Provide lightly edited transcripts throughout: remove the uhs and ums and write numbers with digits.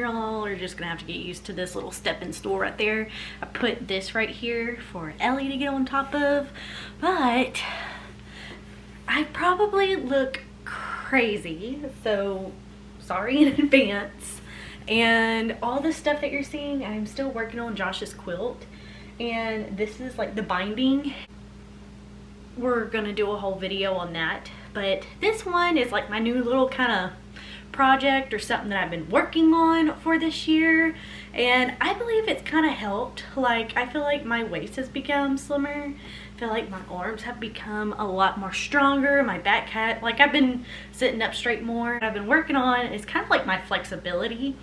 y'all are just gonna have to get used to this little stepping stool right there. I put this right here for Ellie to get on top of, but I probably look crazy, so sorry in advance. And all the stuff that you're seeing, I'm still working on Josh's quilt, and this is like the binding. We're gonna do a whole video on that, but this one is like my new little kind of project or something that I've been working on for this year, and I believe it's kind of helped. Like, I feel like my waist has become slimmer. I feel like my arms have become a lot more stronger. My back like I've been sitting up straight more. What I've been working on is kind of like my flexibility,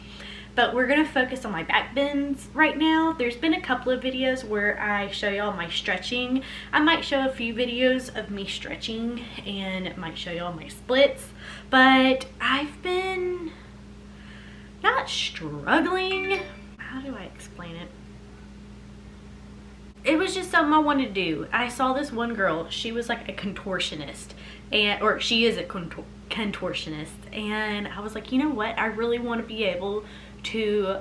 but we're gonna focus on my back bends right now. There's been a couple of videos where I show y'all my stretching. I might show a few videos of me stretching and might show y'all my splits, but I've been not struggling. How do I explain it? It was just something I wanted to do. I saw this one girl, she was like a contortionist, or she is a contortionist, and I was like, you know what, I really want to be able to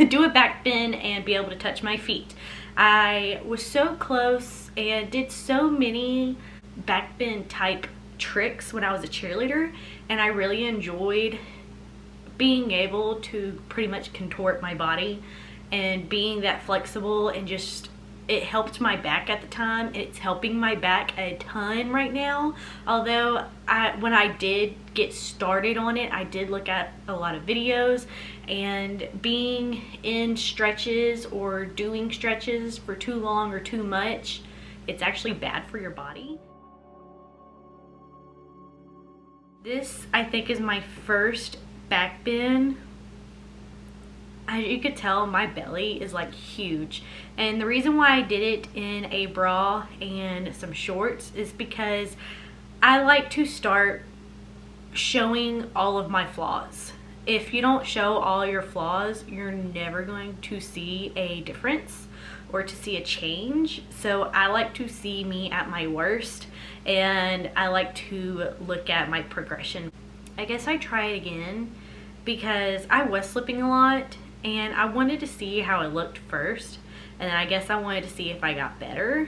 do a back bend and be able to touch my feet. I was so close and did so many back bend type tricks when I was a cheerleader, and I really enjoyed being able to pretty much contort my body and being that flexible, and just it helped my back at the time. It's helping my back a ton right now. Although when I did get started on it, I did look at a lot of videos, and being in stretches or doing stretches for too long or too much, it's actually bad for your body. This, I think, is my first back bend. As you could tell, my belly is like huge, and the reason why I did it in a bra and some shorts is because I like to start showing all of my flaws. If you don't show all your flaws, you're never going to see a difference or to see a change. So I like to see me at my worst, and I like to look at my progression. I guess I try it again because I was slipping a lot, and I wanted to see how it looked first, and then I guess I wanted to see if I got better.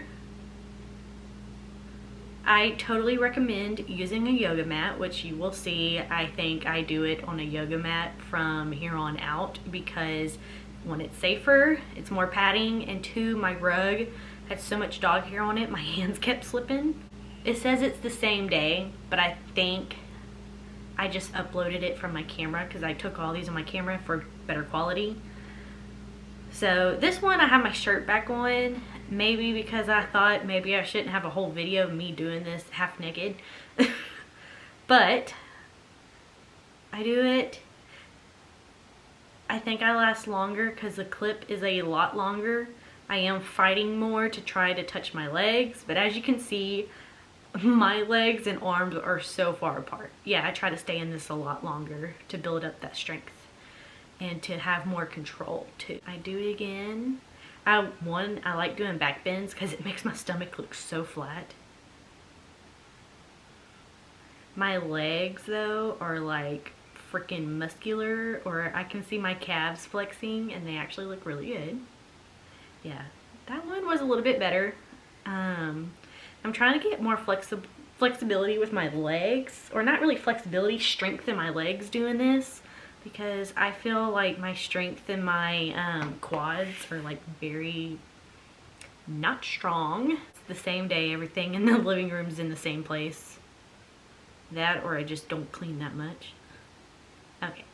I totally recommend using a yoga mat, which you will see. I think I do it on a yoga mat from here on out because one, it's safer, it's more padding, and two, my rug had so much dog hair on it, my hands kept slipping. It says it's the same day, but I think I just uploaded it from my camera because I took all these on my camera for better quality. So this one, I have my shirt back on, maybe because I thought maybe I shouldn't have a whole video of me doing this half naked. But I do it. I think I last longer because the clip is a lot longer. I am fighting more to try to touch my legs, but as you can see, my legs and arms are so far apart. Yeah, I try to stay in this a lot longer to build up that strength and to have more control too. I do it again. I like doing back bends because it makes my stomach look so flat. My legs though are like freaking muscular, or I can see my calves flexing and they actually look really good. Yeah, that one was a little bit better. I'm trying to get more flexibility with my legs, or not really flexibility, strength in my legs doing this, because I feel like my strength in my quads are like very not strong. It's the same day, everything in the living room's in the same place. That, or I just don't clean that much. Okay.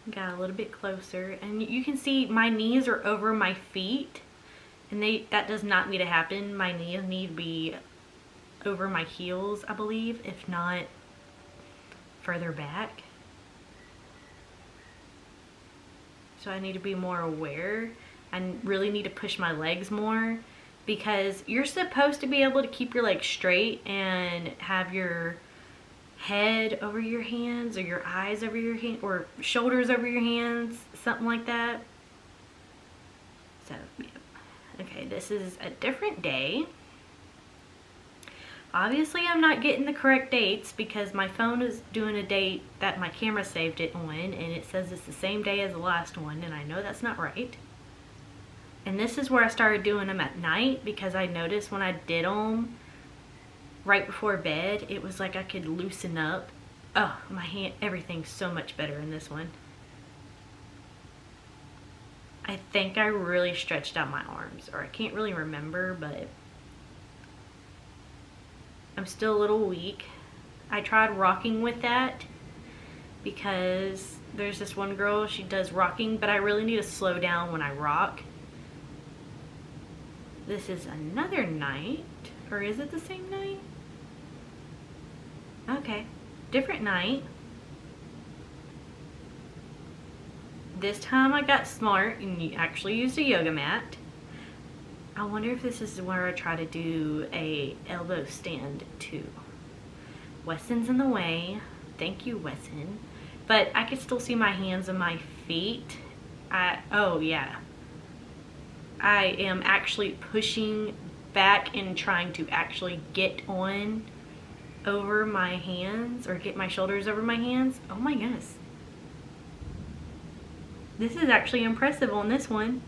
Got a little bit closer, and you can see my knees are over my feet, and that does not need to happen. My knees need to be over my heels, I believe, if not further back. So I need to be more aware. I really need to push my legs more, because you're supposed to be able to keep your legs straight and have your head over your hands, or your eyes over your hand, or shoulders over your hands, something like that. So yeah. Okay, this is a different day. Obviously I'm not getting the correct dates because my phone is doing a date that my camera saved it on, and it says it's the same day as the last one, and I know that's not right. And this is where I started doing them at night, because I noticed when I did them right before bed, it was like I could loosen up. Oh, my hand, everything's so much better in this one. I think I really stretched out my arms, or I can't really remember, but I'm still a little weak. I tried rocking with that because there's this one girl, she does rocking, but I really need to slow down when I rock. This is another night, or is it the same night? Okay, different night. This time I got smart and actually used a yoga mat. I wonder if this is where I try to do a elbow stand too. Weston's in the way. Thank you, Weston. But I can still see my hands and my feet. Oh yeah. I am actually pushing back and trying to actually get on over my hands, or get my shoulders over my hands. Oh my goodness. This is actually impressive on this one.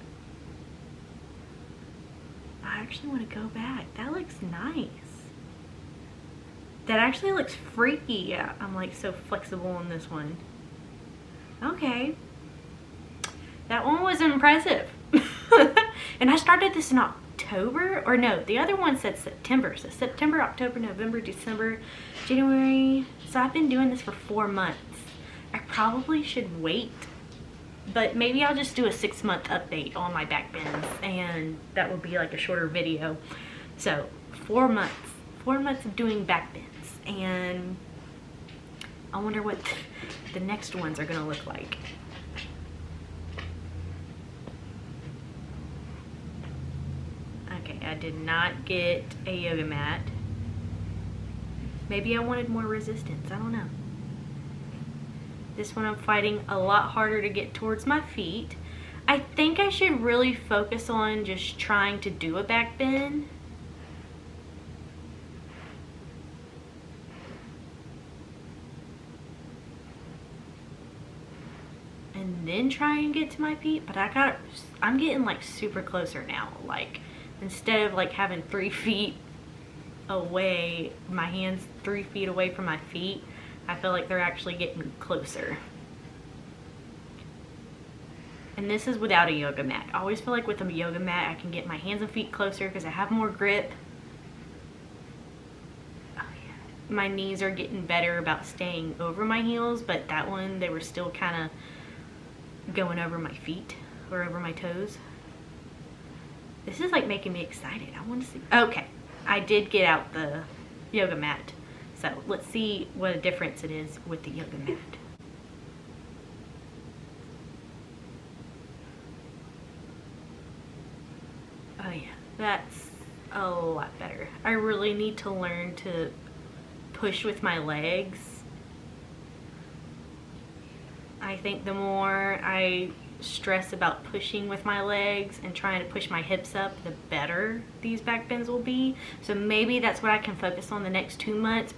I actually want to go back. That looks nice. That actually looks freaky. Yeah, I'm like so flexible on this one. Okay. That one was impressive. And I started this in October, or no, the other one said September. So September, October, November, December, January. So I've been doing this for 4 months. I probably should wait, but maybe I'll just do a 6-month update on my back bends, and that will be like a shorter video. So 4 months of doing back bends, and I wonder what the next ones are gonna look like. Okay, I did not get a yoga mat. Maybe I wanted more resistance, I don't know. This one I'm fighting a lot harder to get towards my feet. I think I should really focus on just trying to do a back bend. And then try and get to my feet, but I'm getting like super closer now. Like, instead of like having 3 feet away, my hands 3 feet away from my feet, I feel like they're actually getting closer. And this is without a yoga mat. I always feel like with a yoga mat, I can get my hands and feet closer because I have more grip. Oh yeah. My knees are getting better about staying over my heels, but that one, they were still kind of going over my feet or over my toes. This is like making me excited. I want to see. Okay, I did get out the yoga mat. So let's see what a difference it is with the yoga mat. Oh yeah, that's a lot better. I really need to learn to push with my legs. I think the more I stress about pushing with my legs and trying to push my hips up, the better these back bends will be. So maybe that's what I can focus on the next 2 months,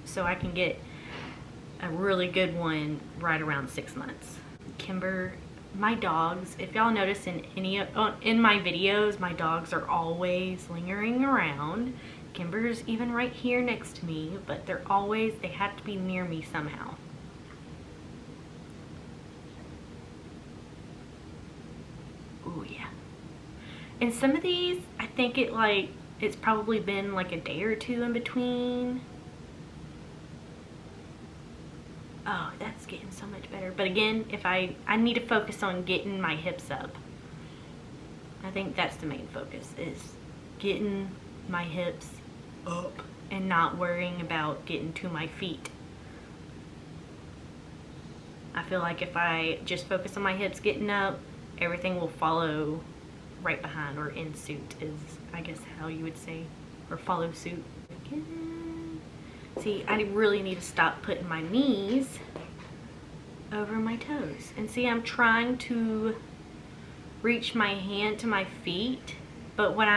so I can get a really good one right around 6 months. Kimber, my dogs, if y'all notice in my videos, my dogs are always lingering around. Kimber's even right here next to me, but they have to be near me somehow. Oh yeah. And some of these, I think it's probably been like a day or 2 in between. Oh, that's getting so much better. But again, if I need to focus on getting my hips up. I think that's the main focus, is getting my hips up and not worrying about getting to my feet. I feel like if I just focus on my hips getting up, everything will follow right behind, or in suit is, I guess, how you would say, or follow suit. See, I really need to stop putting my knees over my toes. And see, I'm trying to reach my hand to my feet, but when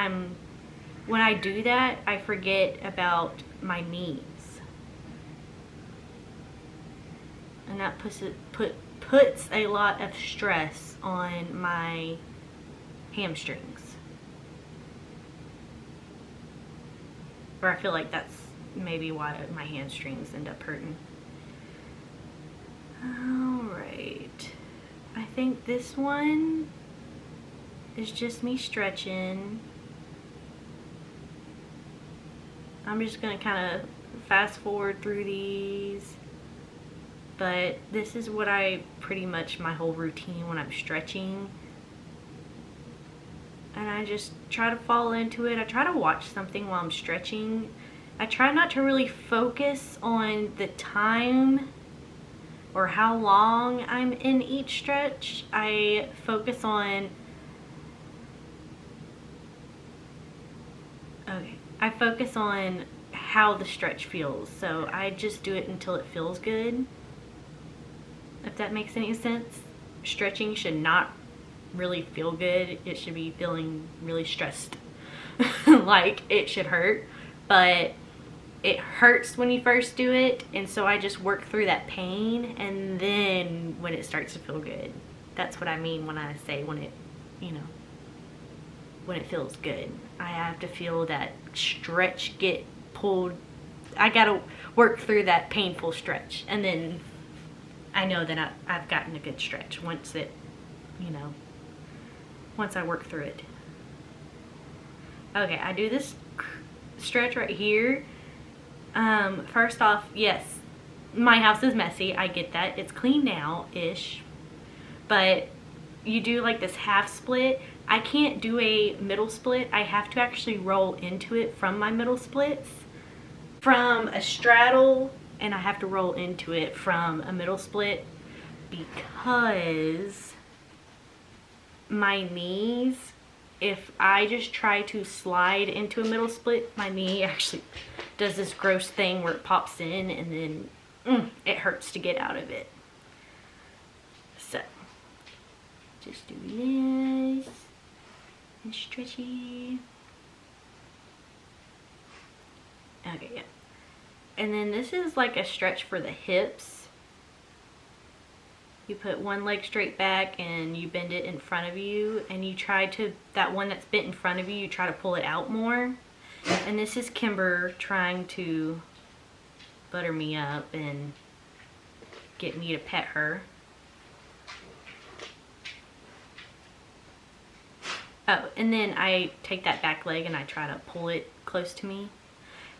when I do that, I forget about my knees. And that puts a lot of stress on my hamstrings. Or I feel like that's maybe why my hamstrings end up hurting. Alright. I think this one is just me stretching. I'm just going to kind of fast forward through these. But this is what I pretty much my whole routine when I'm stretching. And I just try to fall into it. I try to watch something while I'm stretching. I try not to really focus on the time or how long I'm in each stretch. I focus on how the stretch feels. So I just do it until it feels good. If that makes any sense. Stretching should not really feel good. It should be feeling really stressed. Like it should hurt, but it hurts when you first do it, and so I just work through that pain, and then when it starts to feel good. That's what I mean when I say when it, you know, when it feels good. I have to feel that stretch get pulled. I gotta work through that painful stretch, and then I know that I've gotten a good stretch once it, you know, once I work through it. Okay, I do this stretch right here. First off, yes, my house is messy. I get that. It's clean now-ish. But you do like this half split. I can't do a middle split. I have to actually roll into it from my middle splits. From a straddle, and I have to roll into it from a middle split because my knees, if I just try to slide into a middle split, my knee actually does this gross thing where it pops in, and then it hurts to get out of it. So just do this and stretchy. Okay, yeah. And then this is like a stretch for the hips. You put one leg straight back and you bend it in front of you, and you try to, that one that's bent in front of you, you try to pull it out more. And this is Kimber trying to butter me up and get me to pet her. Oh, and then I take that back leg and I try to pull it close to me.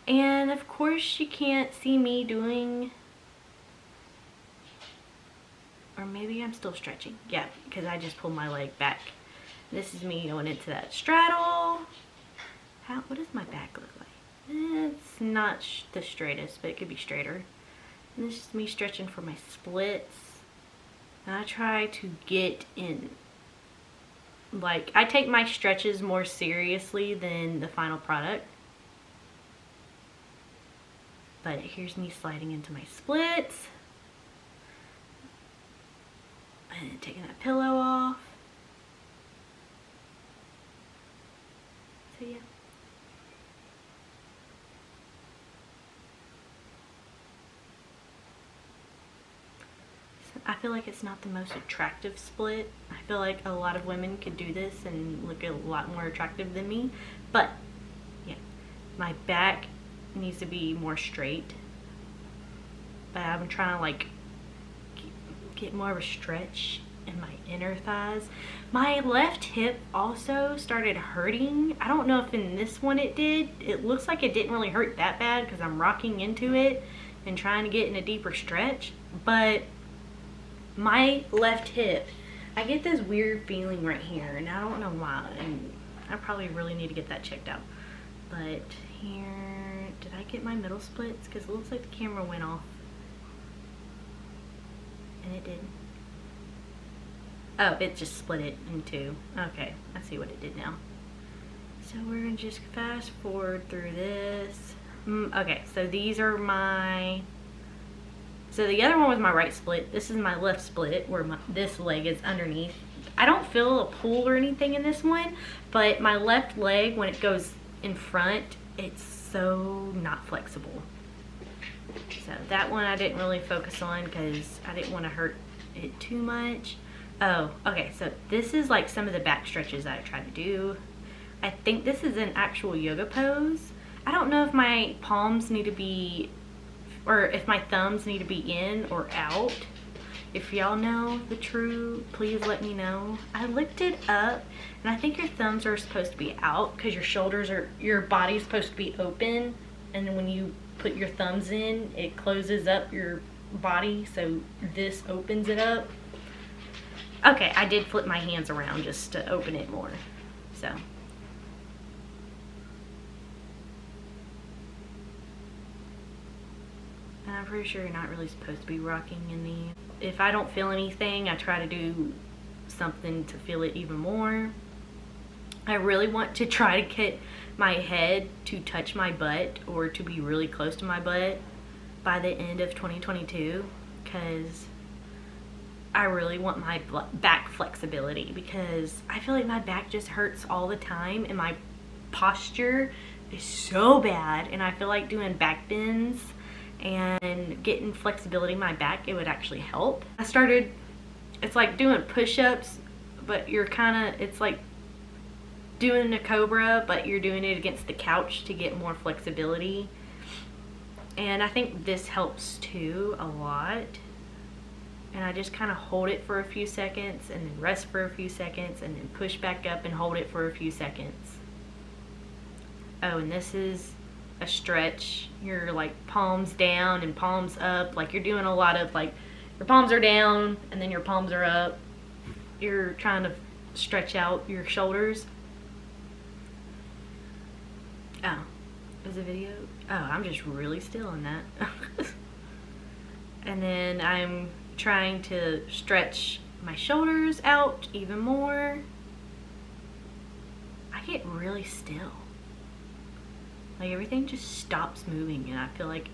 And of course you can't see me doing, or maybe I'm still stretching. Yeah, because I just pulled my leg back. This is me going into that straddle. What does my back look like? It's not the straightest, but it could be straighter. And this is me stretching for my splits. And I try to get in. Like, I take my stretches more seriously than the final product. But here's me sliding into my splits. And taking that pillow off. So yeah. I feel like it's not the most attractive split. I feel like a lot of women could do this and look a lot more attractive than me. But yeah, my back needs to be more straight. But I'm trying to like get more of a stretch in my inner thighs. My left hip also started hurting. I don't know if in this one it did. It looks like it didn't really hurt that bad because I'm rocking into it and trying to get in a deeper stretch. But my left hip, I get this weird feeling right here, and I don't know why, and I probably really need to get that checked out. But here, did I get my middle splits? Because it looks like the camera went off. And it did. Oh, it just split it in two. Okay, I see what it did now. So we're gonna just fast forward through this. Okay, so these are my, so the other one was my right split. This is my left split where this leg is underneath. I don't feel a pull or anything in this one, but my left leg, when it goes in front, it's so not flexible. So that one I didn't really focus on because I didn't want to hurt it too much. Oh, okay, so this is like some of the back stretches that I tried to do. I think this is an actual yoga pose. I don't know if my palms need to be, or if my thumbs need to be in or out. If y'all know the true, please let me know. I looked it up, and I think your thumbs are supposed to be out because your body's supposed to be open, and then when you put your thumbs in, it closes up your body, so this opens it up. Okay, I did flip my hands around just to open it more, so. And I'm pretty sure you're not really supposed to be rocking in these. If I don't feel anything, I try to do something to feel it even more. I really want to try to get my head to touch my butt or to be really close to my butt by the end of 2022 because I really want my back flexibility because I feel like my back just hurts all the time and my posture is so bad, and I feel like doing back bends and getting flexibility in my back, it would actually help. I started, it's like doing push-ups, but you're kind of, it's like doing a cobra, but you're doing it against the couch to get more flexibility. And I think this helps too a lot. And I just kind of hold it for a few seconds and then rest for a few seconds and then push back up and hold it for a few seconds. Oh, and this is a stretch. Your like palms down and palms up, like you're doing a lot of like your palms are down and then your palms are up. You're trying to stretch out your shoulders. Oh, is a video? Oh, I'm just really still in that. And then I'm trying to stretch my shoulders out even more. I get really still. Like everything just stops moving and I feel like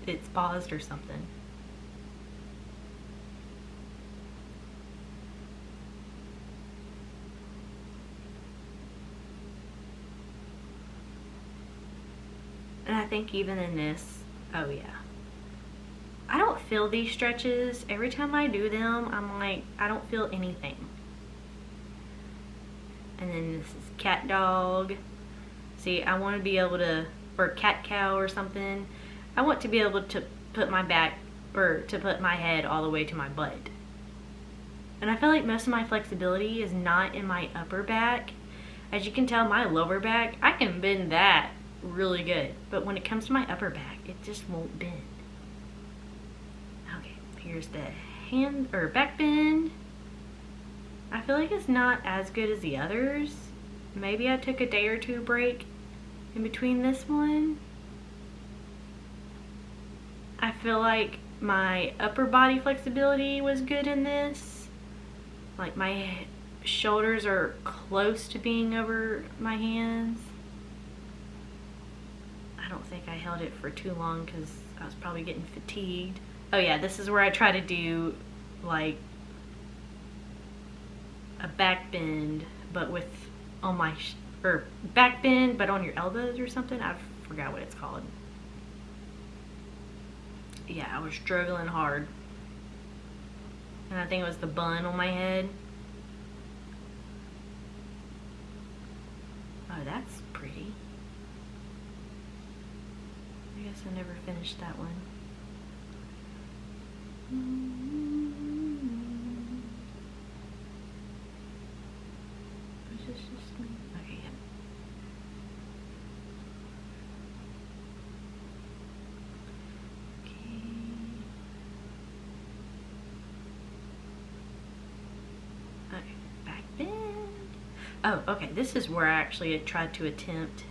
it's paused or something. And I think even in this, oh yeah. I don't feel these stretches. Every time I do them, I'm like, I don't feel anything. And then this is cat dog. See, I want to be able to, or cat cow or something. I want to be able to put my back, or to put my head all the way to my butt. And I feel like most of my flexibility is not in my upper back. As you can tell, my lower back, I can bend that really good. But when it comes to my upper back, it just won't bend. Okay, here's the hand, or back bend. I feel like it's not as good as the others. Maybe I took a day or two break in between this one. I feel like my upper body flexibility was good in this. Like my shoulders are close to being over my hands. I don't think I held it for too long because I was probably getting fatigued. Oh yeah, this is where I try to do like a back bend, but with on my or back bend but on your elbows or something. I forgot what it's called. Yeah, I was struggling hard, and I think it was the bun on my head. Oh, that's pretty. I guess I never finished that one. Okay, yeah. Okay, back bend. Oh, okay, this is where I actually tried to attempt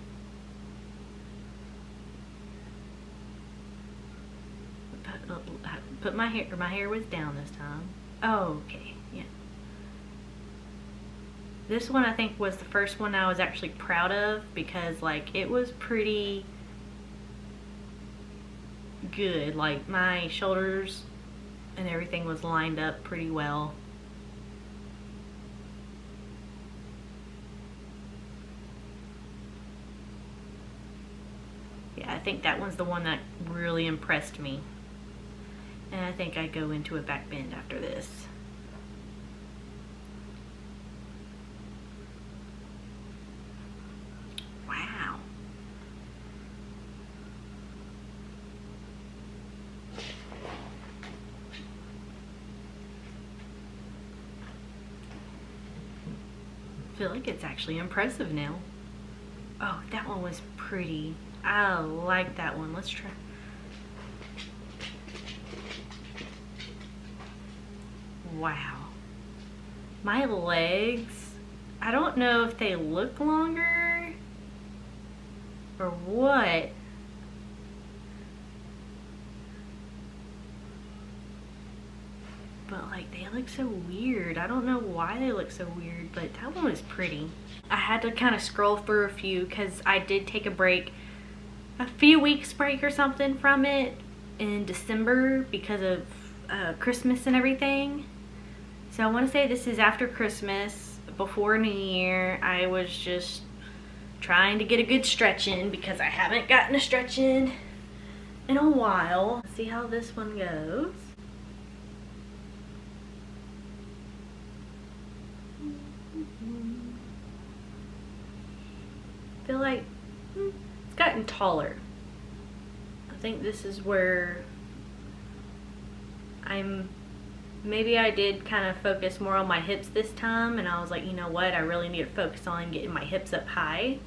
put my hair was down this time. Oh, okay, yeah. This one I think was the first one I was actually proud of because like it was pretty good. Like my shoulders and everything was lined up pretty well. think that one's the one that really impressed me. And I think I go into a back bend after this. Wow. I feel like it's actually impressive now. Oh, that one was pretty. I like that one. Let's try. Wow. My legs, I don't know if they look longer or what. But like they look so weird. I don't know why they look so weird, but that one was pretty. I had to kind of scroll through a few because I did take a break, a few weeks break or something from it in December because of Christmas and everything. So I want to say this is after Christmas, before New Year. I was just trying to get a good stretch in because I haven't gotten a stretch in a while. Let's see how this one goes. I feel like it's gotten taller. I think this is where maybe I did kind of focus more on my hips this time, and I was like, you know what, I really need to focus on getting my hips up high.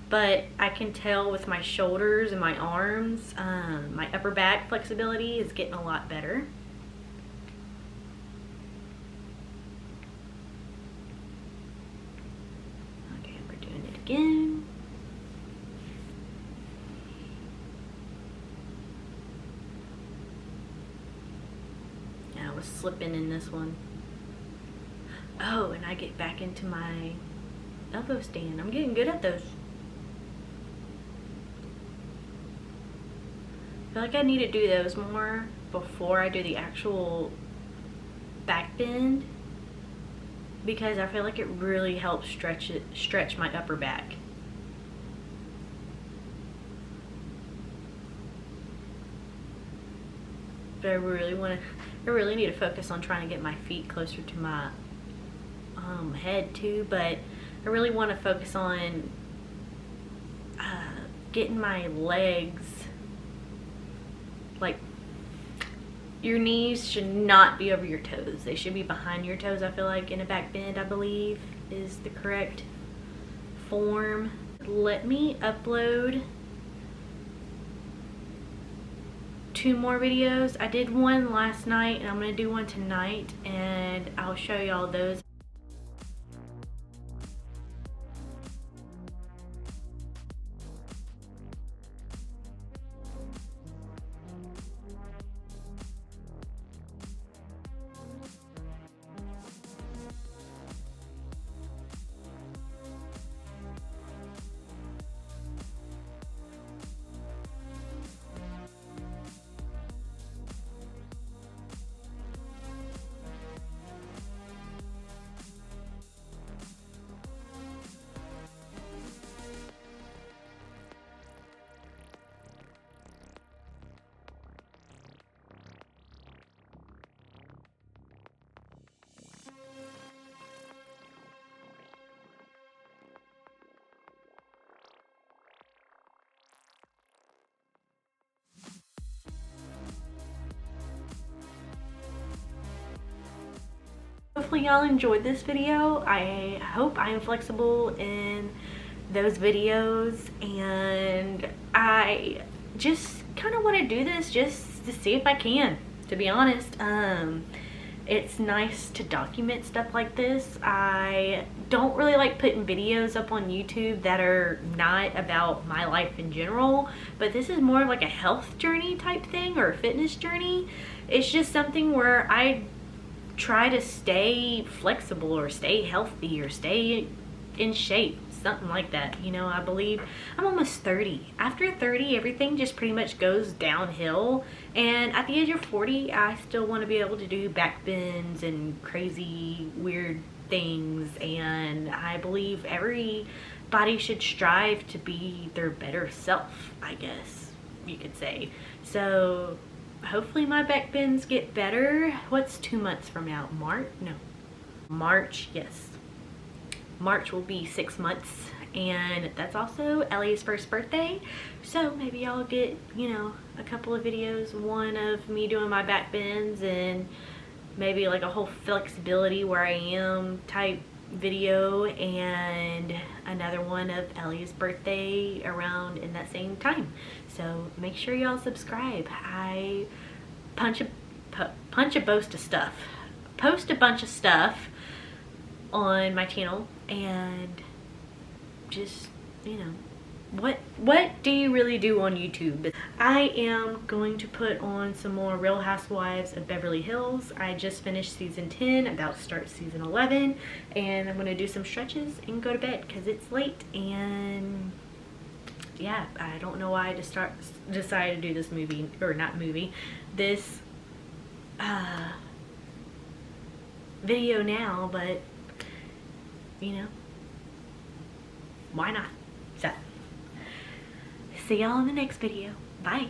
But I can tell with my shoulders and my arms, my upper back flexibility is getting a lot better. Okay, we're doing it again. I was slipping in this one. Oh, and I get back into my elbow stand. I'm getting good at those. I feel like I need to do those more before I do the actual back bend, because I feel like it really helps stretch my upper back. But I really need to focus on trying to get my feet closer to my head too. But I really want to focus on getting my legs, like, your knees should not be over your toes. They should be behind your toes. I feel like in a back bend, I believe, is the correct form. Let me upload 2 more videos. I did one last night and I'm gonna do one tonight, and I'll show y'all those. Hopefully y'all enjoyed this video. I hope I am flexible in those videos, and I just kind of want to do this just to see if I can, to be honest. It's nice to document stuff like this. I don't really like putting videos up on YouTube that are not about my life in general, but this is more of like a health journey type thing, or a fitness journey. It's just something where I try to stay flexible or stay healthy or stay in shape, something like that. You know, I believe I'm almost 30. After 30, everything just pretty much goes downhill, and at the age of 40, I still want to be able to do back bends and crazy weird things, and I believe everybody should strive to be their better self, I guess. you could say. So hopefully my back bends get better. What's 2 months from now? March, yes. March will be 6 months, and that's also Ellie's first birthday. So maybe y'all get, you know, a couple of videos, one of me doing my back bends and maybe like a whole flexibility where I am type video, and another one of Ellie's birthday around in that same time. So make sure y'all subscribe. I post a bunch of stuff on my channel, and just, you know, what do you really do on YouTube? I am going to put on some more Real Housewives of Beverly Hills. I just finished season 10, about to start season 11, and I'm gonna do some stretches and go to bed because it's late. And yeah, I don't know why I decided to do this video now, but you know, why not? So see y'all in the next video. Bye.